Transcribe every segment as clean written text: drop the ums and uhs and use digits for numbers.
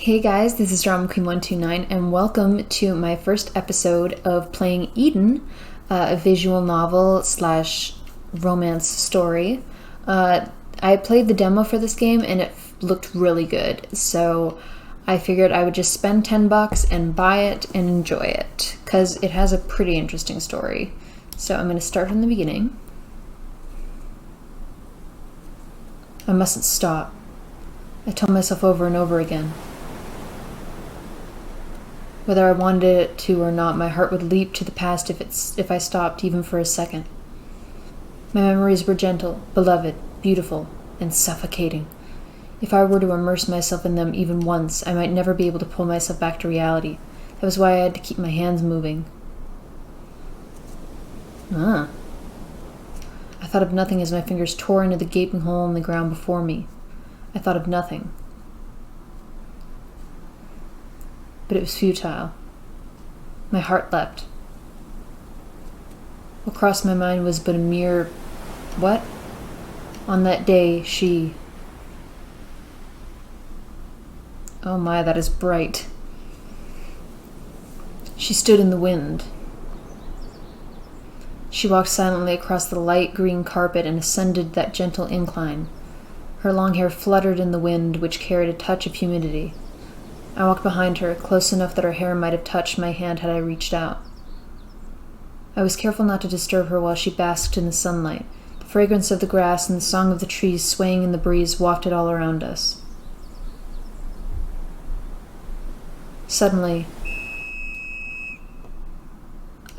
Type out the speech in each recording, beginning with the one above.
Hey guys, this is Drama Queen 129 and welcome to my first episode of playing Eden, a visual novel slash romance story. I played the demo for this game and it looked really good, so I figured I would just spend $10 and buy it and enjoy it, because it has a pretty interesting story. So I'm going to start from the beginning. I mustn't stop. I told myself over and over again. Whether I wanted it to or not, my heart would leap to the past if I stopped even for a second. My memories were gentle, beloved, beautiful, and suffocating. If I were to immerse myself in them even once, I might never be able to pull myself back to reality. That was why I had to keep my hands moving. I thought of nothing as my fingers tore into the gaping hole in the ground before me. I thought of nothing. But it was futile. My heart leapt. What crossed my mind was but a mere... what? On that day, she... Oh my, that is bright. She stood in the wind. She walked silently across the light green carpet and ascended that gentle incline. Her long hair fluttered in the wind, which carried a touch of humidity. I walked behind her, close enough that her hair might have touched my hand had I reached out. I was careful not to disturb her while she basked in the sunlight. The fragrance of the grass and the song of the trees swaying in the breeze wafted all around us. Suddenly,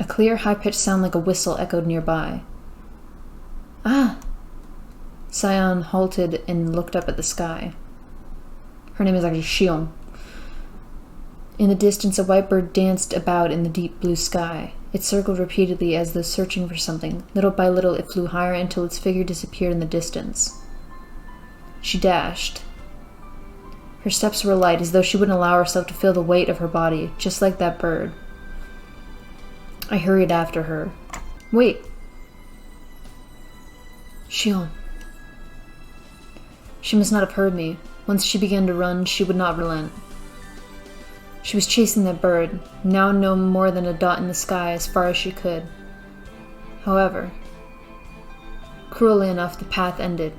a clear, high-pitched sound like a whistle echoed nearby. Ah! Sion halted and looked up at the sky. Her name is actually Xion. In the distance, a white bird danced about in the deep blue sky. It circled repeatedly as though searching for something. Little by little, it flew higher until its figure disappeared in the distance. She dashed. Her steps were light, as though she wouldn't allow herself to feel the weight of her body, just like that bird. I hurried after her. Wait! Xion. She must not have heard me. Once she began to run, she would not relent. She was chasing that bird, now no more than a dot in the sky, as far as she could. However, cruelly enough, the path ended.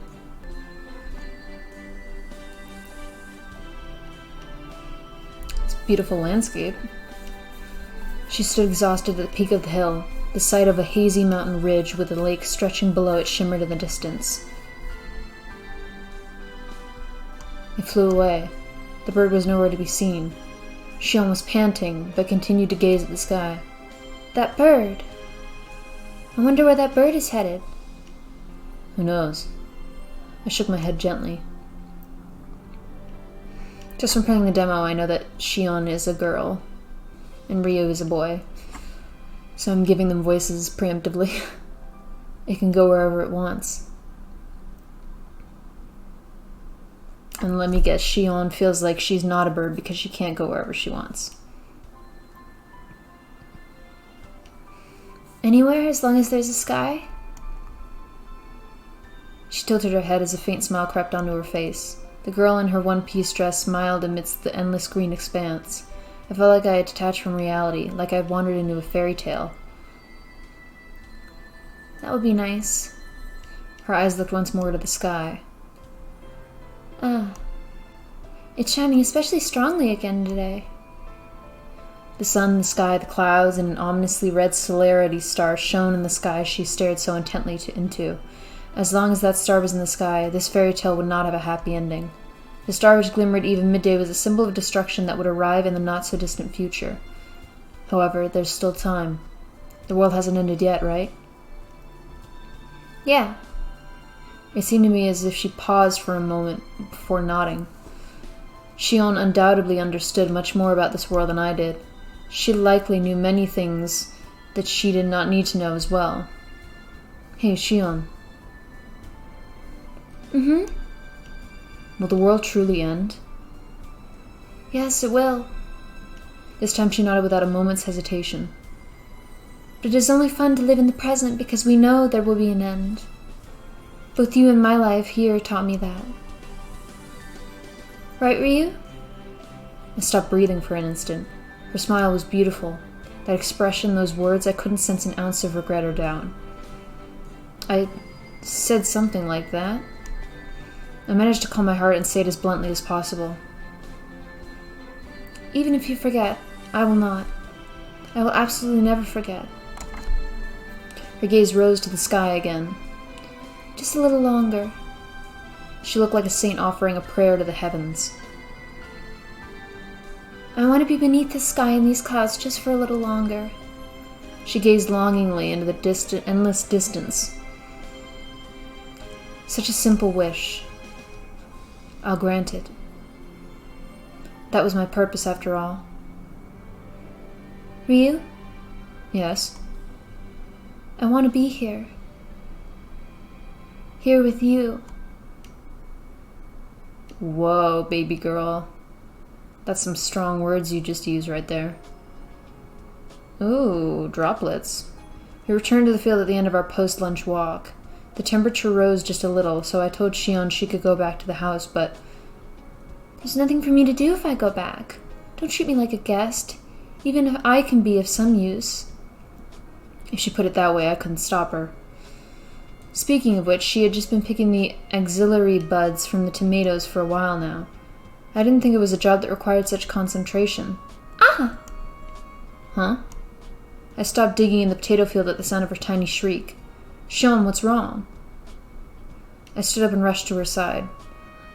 It's a beautiful landscape. She stood exhausted at the peak of the hill. The sight of a hazy mountain ridge with a lake stretching below it shimmered in the distance. It flew away. The bird was nowhere to be seen. Xion was panting, but continued to gaze at the sky. That bird! I wonder where that bird is headed. Who knows? I shook my head gently. Just from playing the demo, I know that Xion is a girl, and Ryu is a boy. So I'm giving them voices preemptively. It can go wherever it wants. And let me guess, Xion feels like she's not a bird because she can't go wherever she wants. Anywhere, as long as there's a sky? She tilted her head as a faint smile crept onto her face. The girl in her one-piece dress smiled amidst the endless green expanse. I felt like I had detached from reality, like I had wandered into a fairy tale. That would be nice. Her eyes looked once more to the sky. It's shining especially strongly again today. The sun, the sky, the clouds, and an ominously red celerity star shone in the sky she stared so intently into. As long as that star was in the sky, this fairy tale would not have a happy ending. The star which glimmered even midday was a symbol of destruction that would arrive in the not-so-distant future. However, there's still time. The world hasn't ended yet, right? Yeah. It seemed to me as if she paused for a moment before nodding. Xion undoubtedly understood much more about this world than I did. She likely knew many things that she did not need to know as well. Hey, Xion. Will the world truly end? Yes, it will. This time she nodded without a moment's hesitation. But it is only fun to live in the present because we know there will be an end. Both you and my life here taught me that. Right, Ryu? I stopped breathing for an instant. Her smile was beautiful. That expression, those words, I couldn't sense an ounce of regret or doubt. I said something like that. I managed to calm my heart and say it as bluntly as possible. Even if you forget, I will not. I will absolutely never forget. Her gaze rose to the sky again. Just a little longer. She looked like a saint offering a prayer to the heavens. I want to be beneath the sky and these clouds just for a little longer. She gazed longingly into the endless distance. Such a simple wish. I'll grant it. That was my purpose after all. Ryu? Yes? I want to be here. Here with you. Whoa, baby girl. That's some strong words you just used right there. Ooh, droplets. We returned to the field at the end of our post-lunch walk. The temperature rose just a little, so I told Shion she could go back to the house, but there's nothing for me to do if I go back. Don't treat me like a guest, even if I can be of some use. If she put it that way, I couldn't stop her. Speaking of which, she had just been picking the auxiliary buds from the tomatoes for a while now. I didn't think it was a job that required such concentration. Ah! Huh? I stopped digging in the potato field at the sound of her tiny shriek. Shion, what's wrong? I stood up and rushed to her side.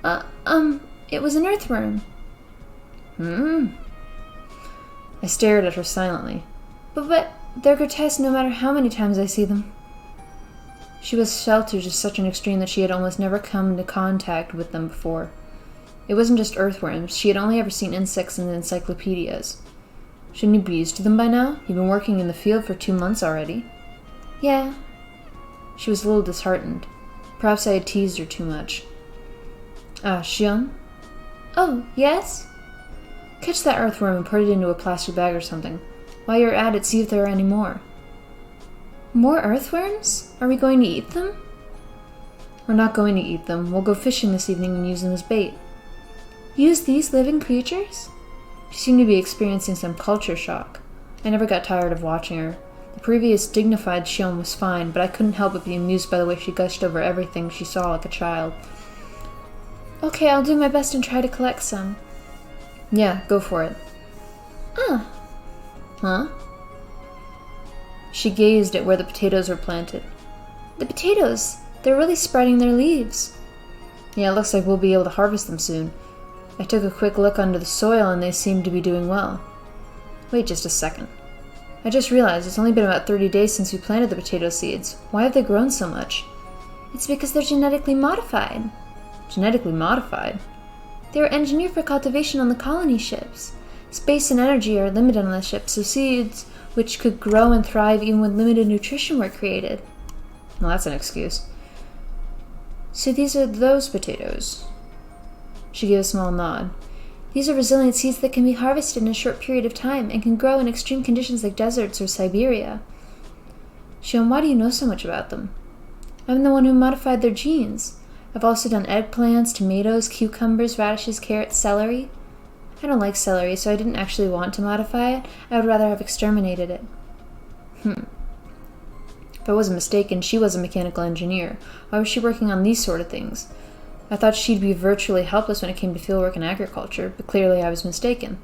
It was an earthworm. I stared at her silently. But they're grotesque no matter how many times I see them. She was sheltered to such an extreme that she had almost never come into contact with them before. It wasn't just earthworms. She had only ever seen insects in the encyclopedias. Shouldn't you be used to them by now? You've been working in the field for 2 months already. Yeah. She was a little disheartened. Perhaps I had teased her too much. Shion? Oh, yes? Catch that earthworm and put it into a plastic bag or something. While you're at it, see if there are any more. More earthworms? Are we going to eat them? We're not going to eat them. We'll go fishing this evening and use them as bait. Use these living creatures? She seemed to be experiencing some culture shock. I never got tired of watching her. The previous dignified Shion was fine, but I couldn't help but be amused by the way she gushed over everything she saw like a child. Okay, I'll do my best and try to collect some. Yeah, go for it. Huh? She gazed at where the potatoes were planted. The potatoes! They're really spreading their leaves. Yeah, it looks like we'll be able to harvest them soon. I took a quick look under the soil and they seemed to be doing well. Wait just a second. I just realized it's only been about 30 days since we planted the potato seeds. Why have they grown so much? It's because they're genetically modified. Genetically modified? They were engineered for cultivation on the colony ships. Space and energy are limited on the ship, so seeds which could grow and thrive even with limited nutrition were created. Well, that's an excuse. So these are those potatoes. She gave a small nod. These are resilient seeds that can be harvested in a short period of time and can grow in extreme conditions like deserts or Siberia. Shion, why do you know so much about them? I'm the one who modified their genes. I've also done eggplants, tomatoes, cucumbers, radishes, carrots, celery. I don't like celery, so I didn't actually want to modify it. I would rather have exterminated it. If I wasn't mistaken, she was a mechanical engineer. Why was she working on these sort of things? I thought she'd be virtually helpless when it came to fieldwork and agriculture, but clearly I was mistaken.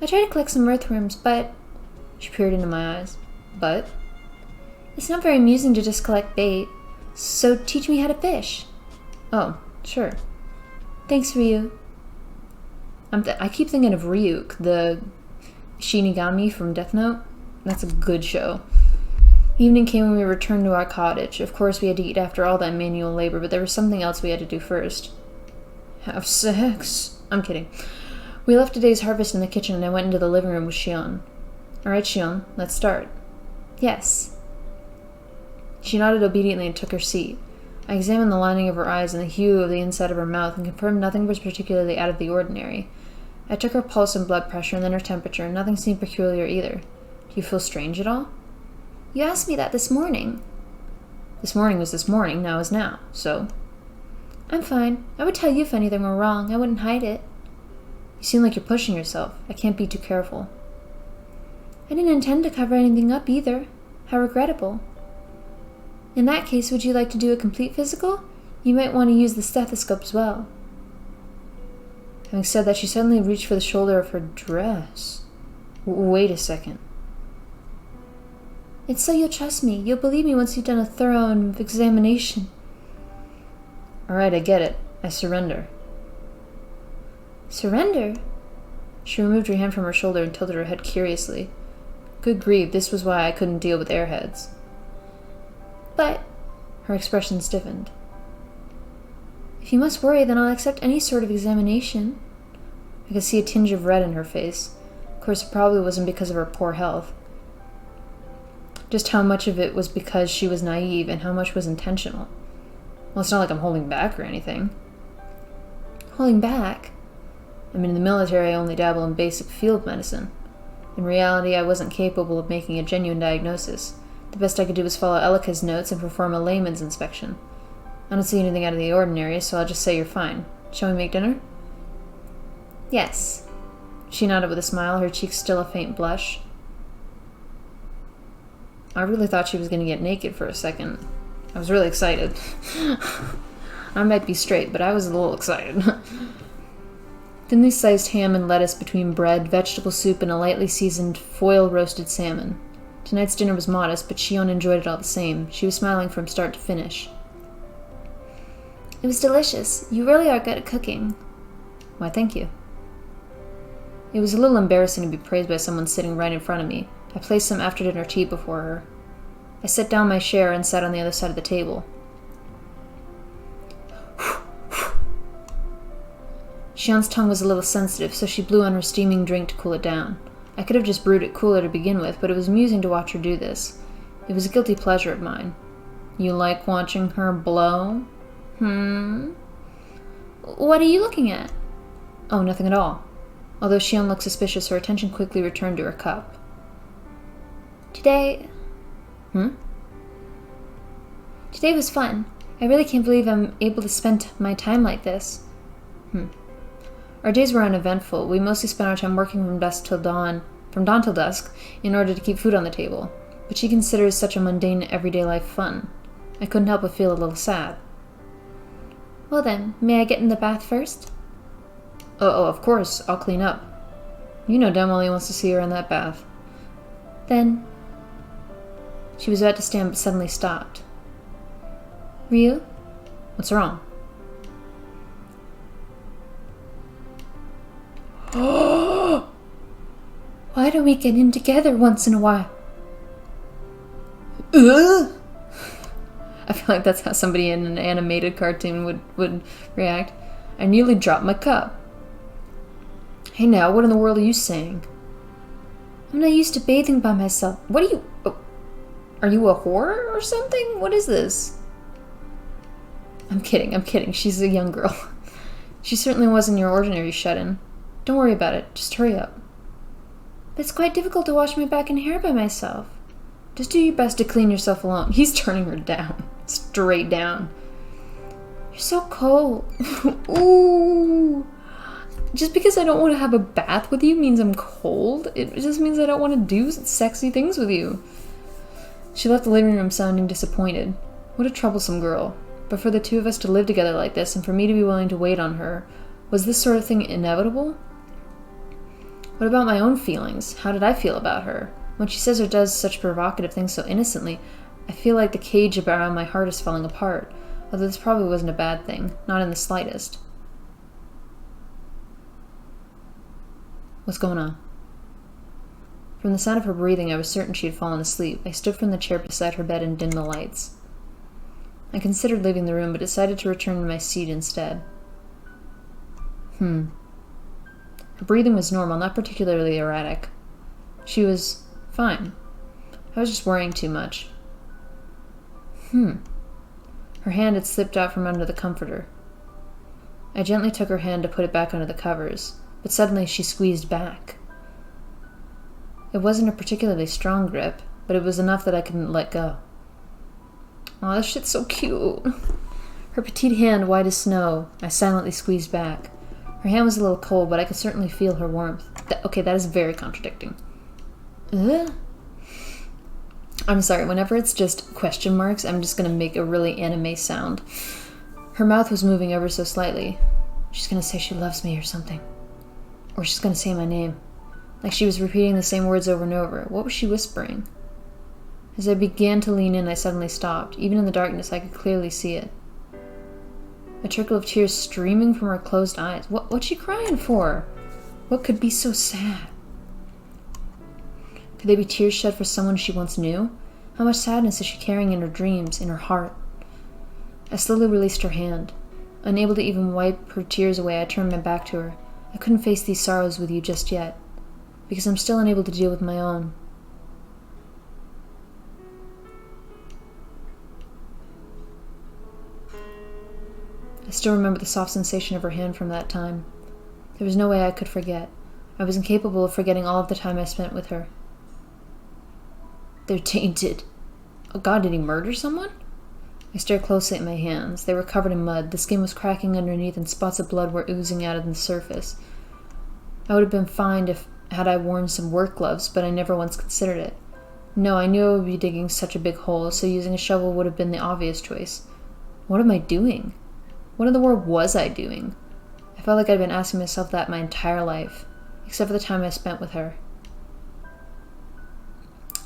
I tried to collect some earthworms, but... She peered into my eyes. But? It's not very amusing to just collect bait, so teach me how to fish. Oh, sure. Thanks, Ryu. I keep thinking of Ryuk, the Shinigami from Death Note. That's a good show. Evening came when we returned to our cottage. Of course, we had to eat after all that manual labor, but there was something else we had to do first. Have sex? I'm kidding. We left today's harvest in the kitchen, and I went into the living room with Shion. All right, Shion, let's start. Yes. She nodded obediently and took her seat. I examined the lining of her eyes and the hue of the inside of her mouth and confirmed nothing was particularly out of the ordinary. I took her pulse and blood pressure and then her temperature, and nothing seemed peculiar either. Do you feel strange at all? You asked me that this morning. This morning was this morning, now is now, so... I'm fine. I would tell you if anything were wrong. I wouldn't hide it. You seem like you're pushing yourself. I can't be too careful. I didn't intend to cover anything up either. How regrettable. In that case, would you like to do a complete physical? You might want to use the stethoscope as well. Having said that, she suddenly reached for the shoulder of her dress. Wait a second. It's so you'll trust me. You'll believe me once you've done a thorough examination. Alright, I get it. I surrender. Surrender? She removed her hand from her shoulder and tilted her head curiously. Good grief, this was why I couldn't deal with airheads. But... Her expression stiffened. If you must worry, then I'll accept any sort of examination. I could see a tinge of red in her face. Of course, it probably wasn't because of her poor health. Just how much of it was because she was naive and how much was intentional. Well, it's not like I'm holding back or anything. Holding back? I mean, in the military, I only dabble in basic field medicine. In reality, I wasn't capable of making a genuine diagnosis. The best I could do was follow Elika's notes and perform a layman's inspection. I don't see anything out of the ordinary, so I'll just say you're fine. Shall we make dinner? Yes. She nodded with a smile, her cheeks still a faint blush. I really thought she was going to get naked for a second. I was really excited. I might be straight, but I was a little excited. Thinly sliced ham and lettuce between bread, vegetable soup, and a lightly seasoned foil-roasted salmon. Tonight's dinner was modest, but Shion enjoyed it all the same. She was smiling from start to finish. It was delicious. You really are good at cooking. Why, thank you. It was a little embarrassing to be praised by someone sitting right in front of me. I placed some after-dinner tea before her. I set down my share and sat on the other side of the table. Shion's tongue was a little sensitive, so she blew on her steaming drink to cool it down. I could have just brewed it cooler to begin with, but it was amusing to watch her do this. It was a guilty pleasure of mine. You like watching her blow? What are you looking at? Oh, nothing at all. Although Shion looked suspicious, her attention quickly returned to her cup. Today was fun. I really can't believe I'm able to spend my time like this. Our days were uneventful. We mostly spent our time working from dawn till dusk, in order to keep food on the table. But she considers such a mundane, everyday life fun. I couldn't help but feel a little sad. Well then, may I get in the bath first? Oh, of course. I'll clean up. You know damn well he wants to see her in that bath. Then... She was about to stand, but suddenly stopped. Ryu? What's wrong? Why don't we get in together once in a while? I feel like that's how somebody in an animated cartoon would react. I nearly dropped my cup. Hey now, what in the world are you saying? I'm not used to bathing by myself. What are you... Oh, are you a whore or something? What is this? I'm kidding. She's a young girl. She certainly wasn't your ordinary shut-in. Don't worry about it. Just hurry up. But it's quite difficult to wash my back and hair by myself. Just do your best to clean yourself alone. He's turning her down. Straight down. You're so cold. Ooh. Just because I don't want to have a bath with you means I'm cold? It just means I don't want to do sexy things with you. She left the living room sounding disappointed. What a troublesome girl. But for the two of us to live together like this, and for me to be willing to wait on her, was this sort of thing inevitable? What about my own feelings? How did I feel about her? When she says or does such provocative things so innocently, I feel like the cage around my heart is falling apart, although this probably wasn't a bad thing, not in the slightest. What's going on? From the sound of her breathing, I was certain she had fallen asleep. I stood from the chair beside her bed and dimmed the lights. I considered leaving the room, but decided to return to my seat instead. Her breathing was normal, not particularly erratic. She was fine. I was just worrying too much. Her hand had slipped out from under the comforter. I gently took her hand to put it back under the covers, but suddenly she squeezed back. It wasn't a particularly strong grip, but it was enough that I couldn't let go. Aw, this shit's so cute. Her petite hand, white as snow, I silently squeezed back. Her hand was a little cold, but I could certainly feel her warmth. Okay, that is very contradicting. I'm sorry, whenever it's just question marks, I'm just gonna make a really anime sound. Her mouth was moving ever so slightly. She's gonna say she loves me or something. Or she's gonna say my name. Like she was repeating the same words over and over. What was she whispering? As I began to lean in, I suddenly stopped. Even in the darkness, I could clearly see it. A trickle of tears streaming from her closed eyes. What's she crying for? What could be so sad? Could they be tears shed for someone she once knew? How much sadness is she carrying in her dreams, in her heart? I slowly released her hand. Unable to even wipe her tears away, I turned my back to her. I couldn't face these sorrows with you just yet, because I'm still unable to deal with my own. I still remember the soft sensation of her hand from that time. There was no way I could forget. I was incapable of forgetting all of the time I spent with her. They're tainted. Oh God, did he murder someone? I stared closely at my hands. They were covered in mud. The skin was cracking underneath and spots of blood were oozing out of the surface. I would have been fined had I worn some work gloves, but I never once considered it. No, I knew I would be digging such a big hole, so using a shovel would have been the obvious choice. What am I doing? What in the world was I doing? I felt like I'd been asking myself that my entire life, except for the time I spent with her.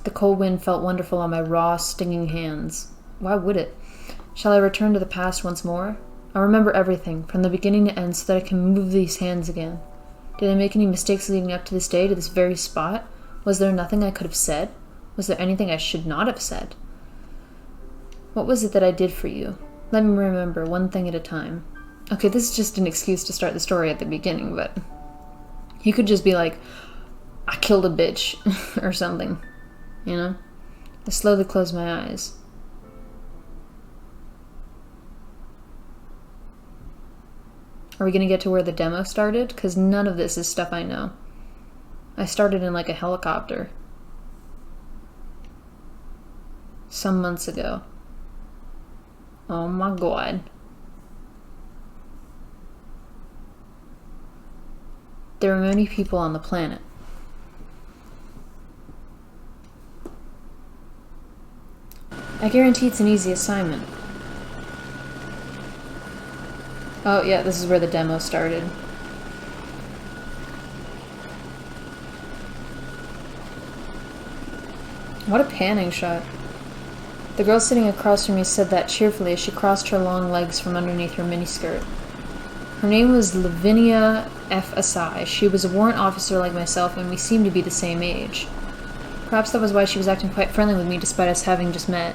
The cold wind felt wonderful on my raw, stinging hands. Why would it? Shall I return to the past once more? I'll remember everything, from the beginning to end, so that I can move these hands again. Did I make any mistakes leading up to this day, to this very spot? Was there nothing I could have said? Was there anything I should not have said? What was it that I did for you? Let me remember, one thing at a time. Okay, this is just an excuse to start the story at the beginning, but he could just be like, I killed a bitch, or something, you know? I slowly closed my eyes. Are we going to get to where the demo started? Because none of this is stuff I know. I started in like a helicopter. Some months ago. Oh my God. There are many people on the planet. I guarantee it's an easy assignment. Oh yeah, this is where the demo started. What a panning shot. The girl sitting across from me said that cheerfully as she crossed her long legs from underneath her miniskirt. Her name was Lavinia F. Asai. She was a warrant officer like myself, and we seemed to be the same age. Perhaps that was why she was acting quite friendly with me despite us having just met.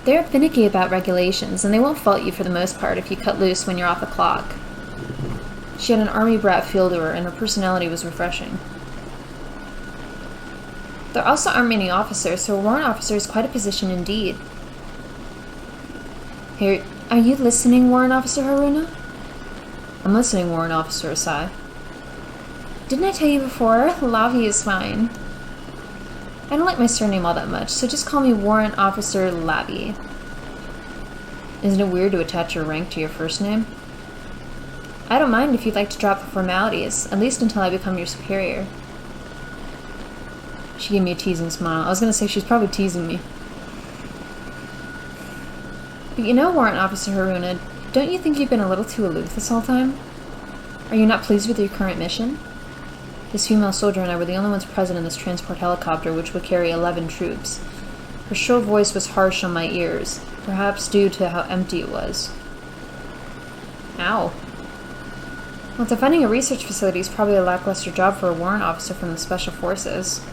They're finicky about regulations, and they won't fault you for the most part if you cut loose when you're off the clock. She had an army brat feel to her, and her personality was refreshing. There also aren't many officers, so a warrant officer is quite a position indeed. Here, are you listening, Warrant Officer Haruna? I'm listening, Warrant Officer Asai. Didn't I tell you before? Lavi is fine. I don't like my surname all that much, so just call me Warrant Officer Lavi. Isn't it weird to attach your rank to your first name? I don't mind if you'd like to drop the formalities, at least until I become your superior. She gave me a teasing smile. I was going to say she's probably teasing me. But you know, Warrant Officer Haruna, don't you think you've been a little too aloof this whole time? Are you not pleased with your current mission? This female soldier and I were the only ones present in this transport helicopter, which would carry 11 troops. Her shrill voice was harsh on my ears, perhaps due to how empty it was. Ow. Well, defending a research facility is probably a lackluster job for a warrant officer from the Special Forces.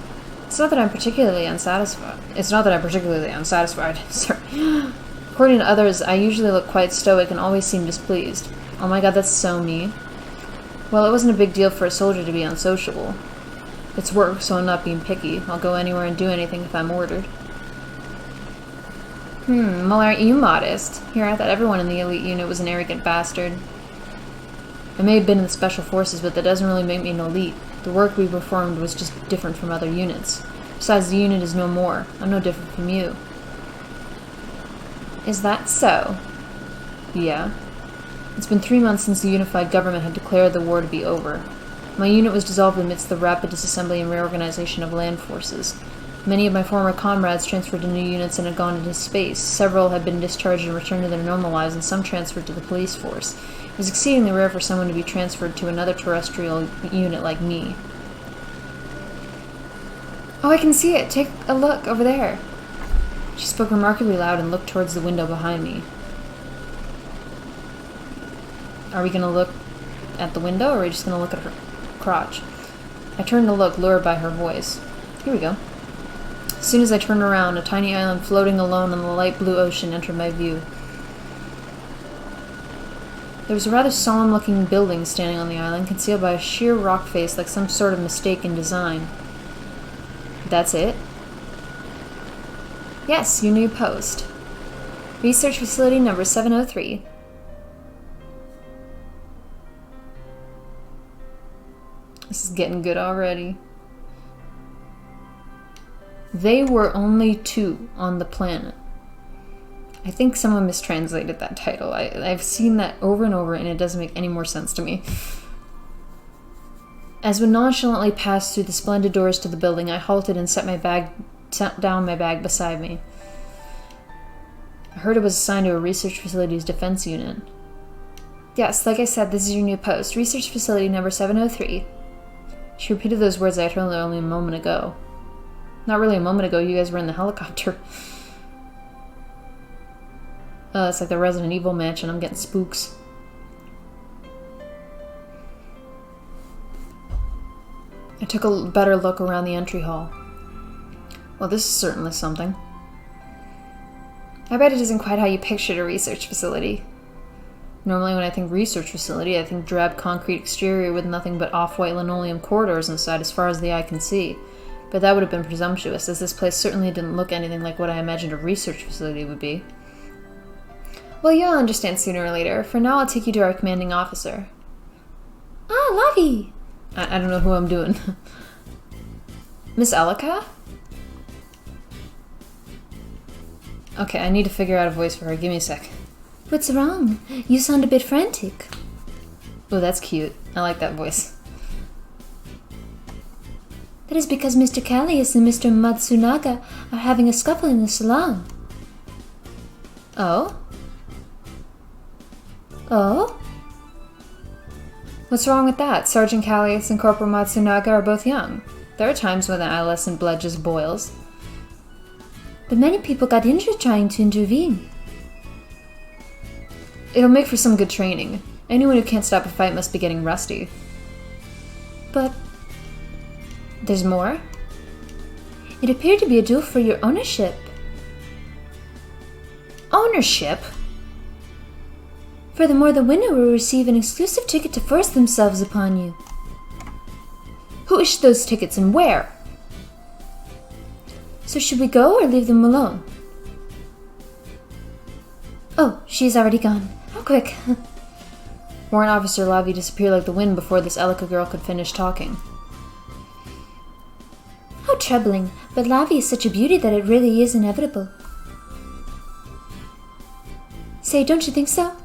It's not that I'm particularly unsatisfied. Sorry. According to others, I usually look quite stoic and always seem displeased. Oh my god, that's so me. Well, it wasn't a big deal for a soldier to be unsociable. It's work, so I'm not being picky. I'll go anywhere and do anything if I'm ordered. Well, aren't you modest? Here, I thought everyone in the elite unit was an arrogant bastard. I may have been in the Special Forces, but that doesn't really make me an elite. The work we performed was just different from other units. Besides, the unit is no more. I'm no different from you. Is that so? Yeah. It's been 3 months since the unified government had declared the war to be over. My unit was dissolved amidst the rapid disassembly and reorganization of land forces. Many of my former comrades transferred to new units and had gone into space. Several had been discharged and returned to their normal lives, and some transferred to the police force. It was exceedingly rare for someone to be transferred to another terrestrial unit like me. Oh, I can see it! Take a look, over there! She spoke remarkably loud and looked towards the window behind me. Are we gonna look at the window, or are we just gonna look at her crotch? I turned to look, lured by her voice. Here we go. As soon as I turned around, a tiny island floating alone on the light blue ocean entered my view. There was a rather solemn-looking building standing on the island, concealed by a sheer rock face like some sort of mistake in design. That's it? Yes, your new post. Research Facility number 703. This is getting good already. They were only 2 on the planet. I think someone mistranslated that title. I've seen that over and over, and it doesn't make any more sense to me. As we nonchalantly passed through the splendid doors to the building, I halted and set down my bag beside me. I heard it was assigned to a research facility's defense unit. Yes, like I said, this is your new post. Research Facility number 703. She repeated those words I told her only a moment ago. Not really a moment ago, you guys were in the helicopter. It's like the Resident Evil mansion. I'm getting spooks. I took a better look around the entry hall. Well, this is certainly something. I bet it isn't quite how you pictured a research facility. Normally when I think research facility, I think drab concrete exterior with nothing but off-white linoleum corridors inside as far as the eye can see. But that would have been presumptuous, as this place certainly didn't look anything like what I imagined a research facility would be. Well, you'll understand sooner or later. For now, I'll take you to our commanding officer. Ah, Lavi! I don't know who I'm doing. Miss Elika? Okay, I need to figure out a voice for her. Give me a sec. What's wrong? You sound a bit frantic. Oh, that's cute. I like that voice. That is because Mr. Callius and Mr. Matsunaga are having a scuffle in the salon. Oh? Oh? What's wrong with that? Sergeant Callius and Corporal Matsunaga are both young. There are times when the adolescent blood just boils. But many people got injured trying to intervene. It'll make for some good training. Anyone who can't stop a fight must be getting rusty. But there's more? It appeared to be a duel for your ownership. Ownership? Furthermore, the winner will receive an exclusive ticket to force themselves upon you. Who issued those tickets and where? So should we go or leave them alone? Oh, she's already gone. How quick. Warrant Officer Lavi disappeared like the wind before this Elika girl could finish talking. How troubling, but Lavi is such a beauty that it really is inevitable. Say, don't you think so?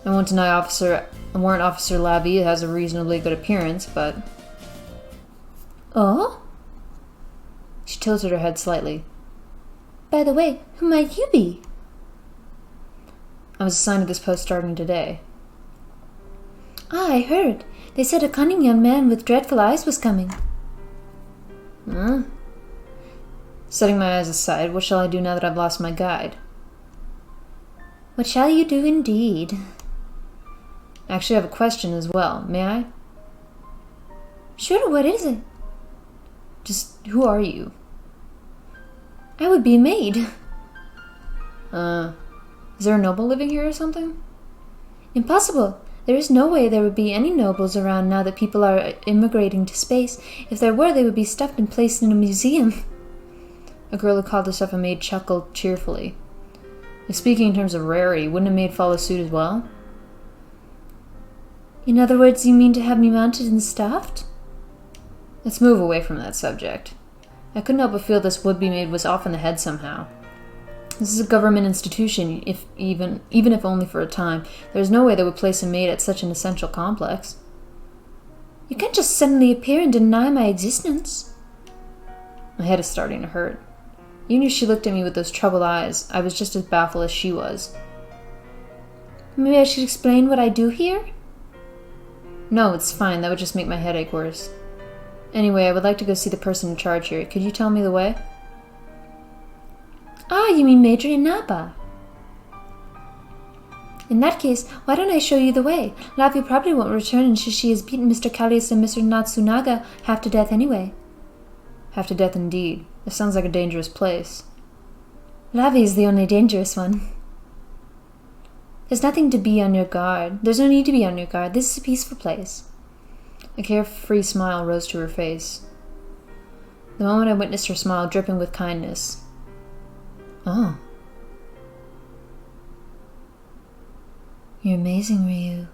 I won't deny Warrant Officer Lavi has a reasonably good appearance, but... Oh? She tilted her head slightly. By the way, who might you be? I was assigned to this post starting today. Ah, I heard. They said a cunning young man with dreadful eyes was coming. Huh? Setting my eyes aside, what shall I do now that I've lost my guide? What shall you do indeed? I actually have a question as well. May I? Sure, what is it? Just, who are you? I would be a maid. Is there a noble living here or something? Impossible. There is no way there would be any nobles around now that people are immigrating to space. If there were, they would be stuffed and placed in a museum. A girl who called herself a maid chuckled cheerfully. If speaking in terms of rarity, wouldn't a maid follow suit as well? In other words, you mean to have me mounted and stuffed? Let's move away from that subject. I couldn't help but feel this would-be maid was off in the head somehow. This is a government institution, even if only for a time. There's no way they would place a maid at such an essential complex. You can't just suddenly appear and deny my existence. My head is starting to hurt. Even as she looked at me with those troubled eyes, I was just as baffled as she was. Maybe I should explain what I do here? No, it's fine. That would just make my headache worse. Anyway, I would like to go see the person in charge here. Could you tell me the way? Ah, you mean Major Inaba. In that case, why don't I show you the way? Lavi probably won't return until she has beaten Mr. Callius and Mr. Natsunaga half to death anyway. Half to death indeed. This sounds like a dangerous place. Lavi is the only dangerous one. There's nothing to be on your guard. There's no need to be on your guard. This is a peaceful place. A carefree smile rose to her face. The moment I witnessed her smile dripping with kindness. Oh. You're amazing, Ryu.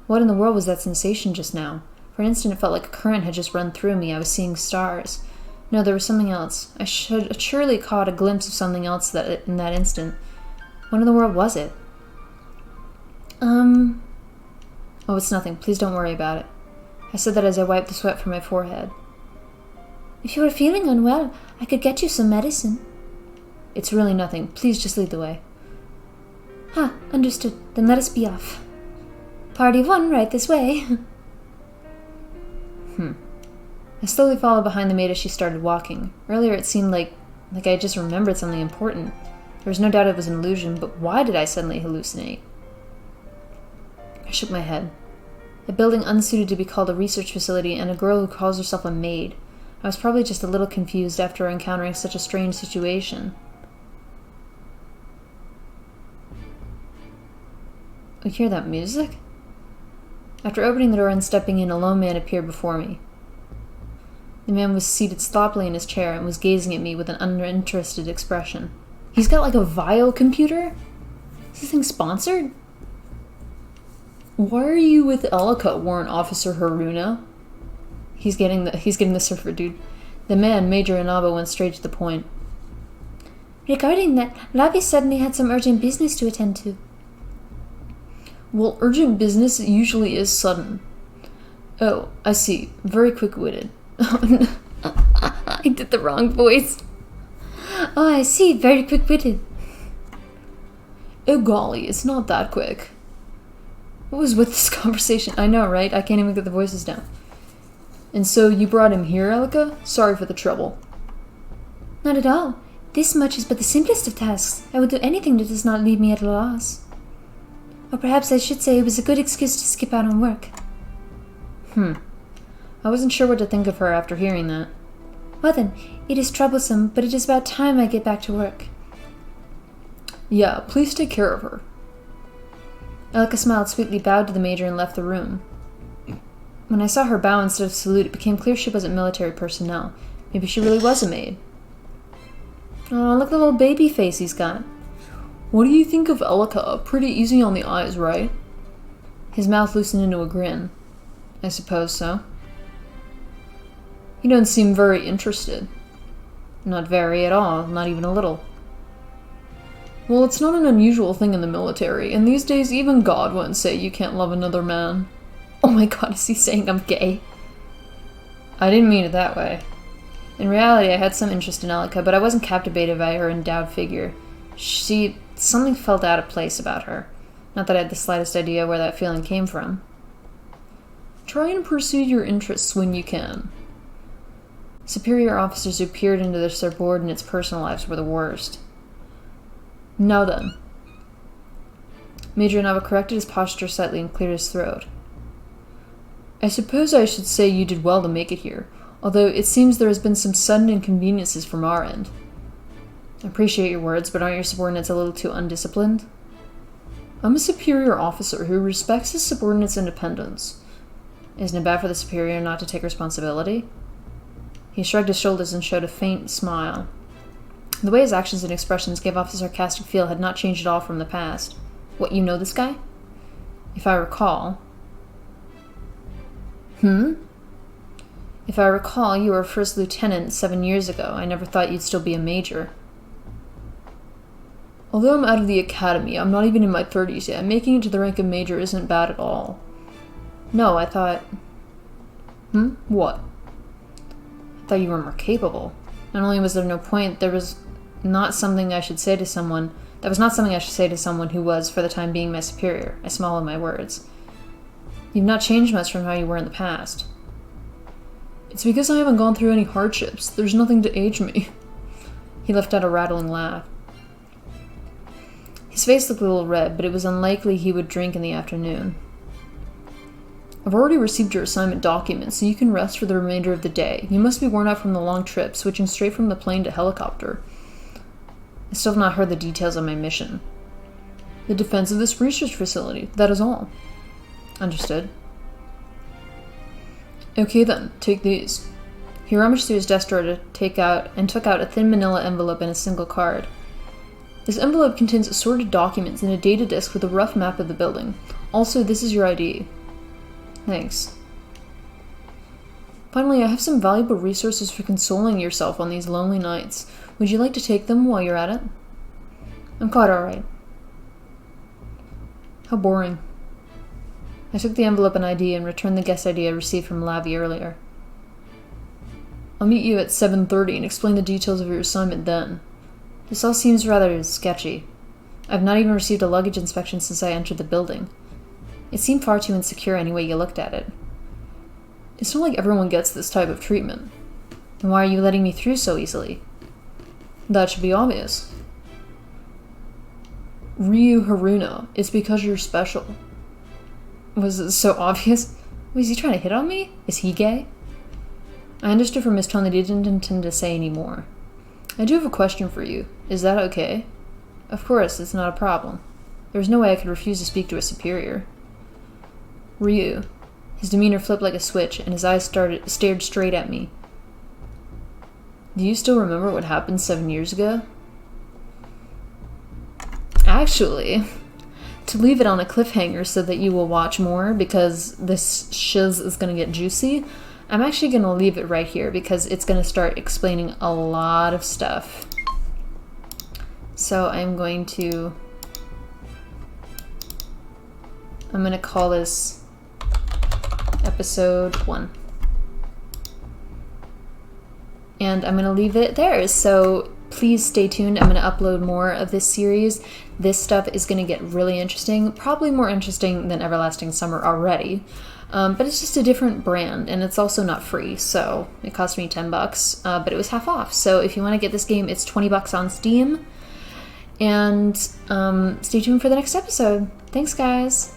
What in the world was that sensation just now? For an instant it felt like a current had just run through me. I was seeing stars. No, there was something else. I should surely caught a glimpse of something else in that instant. What in the world was it? Oh, it's nothing. Please don't worry about it. I said that as I wiped the sweat from my forehead. If you were feeling unwell, I could get you some medicine. It's really nothing. Please just lead the way. Understood. Then let us be off. Party of one, right this way. I slowly followed behind the maid as she started walking. Earlier it seemed like I had just remembered something important. There was no doubt it was an illusion, but why did I suddenly hallucinate? I shook my head. A building unsuited to be called a research facility and a girl who calls herself a maid. I was probably just a little confused after encountering such a strange situation. You hear that music? After opening the door and stepping in, a lone man appeared before me. The man was seated thoughtfully in his chair and was gazing at me with an uninterested expression. He's got like a Vile computer? Is this thing sponsored? Why are you with Elika, Warrant Officer Haruna? He's getting the surfer dude. The man, Major Inaba, went straight to the point. Regarding that, Lavi suddenly had some urgent business to attend to. Well, urgent business usually is sudden. Oh, I see. Very quick-witted. I did the wrong voice. Oh, I see. Very quick-witted. Oh, golly, it's not that quick. What was with this conversation? I know, right? I can't even get the voices down. And so you brought him here, Elika? Sorry for the trouble. Not at all. This much is but the simplest of tasks. I would do anything that does not leave me at a loss. Or perhaps I should say it was a good excuse to skip out on work. I wasn't sure what to think of her after hearing that. Well then, it is troublesome, but it is about time I get back to work. Yeah, please take care of her. Elika smiled sweetly, bowed to the major, and left the room. When I saw her bow instead of salute, it became clear she wasn't military personnel. Maybe she really was a maid. Oh, look at the little baby face he's got. What do you think of Elika? Pretty easy on the eyes, right? His mouth loosened into a grin. I suppose so. You don't seem very interested. Not very at all, not even a little. Well, it's not an unusual thing in the military, and these days even God won't say you can't love another man. Oh my god, is he saying I'm gay? I didn't mean it that way. In reality, I had some interest in Elika, but I wasn't captivated by her endowed figure. Something felt out of place about her. Not that I had the slightest idea where that feeling came from. Try and pursue your interests when you can. Superior officers who peered into their subordinates' personal lives were the worst. Now then. Major Inaba corrected his posture slightly and cleared his throat. I suppose I should say you did well to make it here, although it seems there has been some sudden inconveniences from our end. I appreciate your words, but aren't your subordinates a little too undisciplined? I'm a superior officer who respects his subordinates' independence. Isn't it bad for the superior not to take responsibility? He shrugged his shoulders and showed a faint smile. The way his actions and expressions gave off a sarcastic feel had not changed at all from the past. What, you know this guy? If I recall. If I recall, you were a first lieutenant 7 years ago. I never thought you'd still be a major. Although I'm out of the academy, I'm not even in my 30s yet. Making it to the rank of major isn't bad at all. No, I thought... What? I thought you were more capable. Not only was there no point, there was not something I should say to someone... That was not something I should say to someone who was, for the time being, my superior. I swallowed my words. You've not changed much from how you were in the past. It's because I haven't gone through any hardships. There's nothing to age me. He let out a rattling laugh. His face looked a little red, but it was unlikely he would drink in the afternoon. I've already received your assignment documents, so you can rest for the remainder of the day. You must be worn out from the long trip, switching straight from the plane to helicopter. I still have not heard the details of my mission. The defense of this research facility, that is all. Understood. Okay then, take these. He rummaged through his desk drawer to took out a thin manila envelope and a single card. This envelope contains assorted documents and a data disk with a rough map of the building. Also, this is your ID. Thanks. Finally, I have some valuable resources for consoling yourself on these lonely nights. Would you like to take them while you're at it? I'm quite alright. How boring. I took the envelope and ID and returned the guest ID I received from Lavi earlier. I'll meet you at 7:30 and explain the details of your assignment then. This all seems rather sketchy. I've not even received a luggage inspection since I entered the building. It seemed far too insecure any way you looked at it. It's not like everyone gets this type of treatment. Then why are you letting me through so easily? That should be obvious. Ryu Haruna, it's because you're special. Was it so obvious? Was he trying to hit on me? Is he gay? I understood from his tone that he didn't intend to say any more. I do have a question for you. Is that okay? Of course, it's not a problem. There's no way I could refuse to speak to a superior. Ryu. His demeanor flipped like a switch, and his eyes stared straight at me. Do you still remember what happened 7 years ago? Actually, to leave it on a cliffhanger so that you will watch more, because this shiz is going to get juicy, I'm actually going to leave it right here because it's going to start explaining a lot of stuff. So I'm going to call this episode 1. And I'm going to leave it there. So please stay tuned. I'm going to upload more of this series. This stuff is going to get really interesting, probably more interesting than Everlasting Summer already. But it's just a different brand, and it's also not free, so it cost me $10, but it was half off. So if you want to get this game, it's $20 on Steam. And stay tuned for the next episode. Thanks, guys.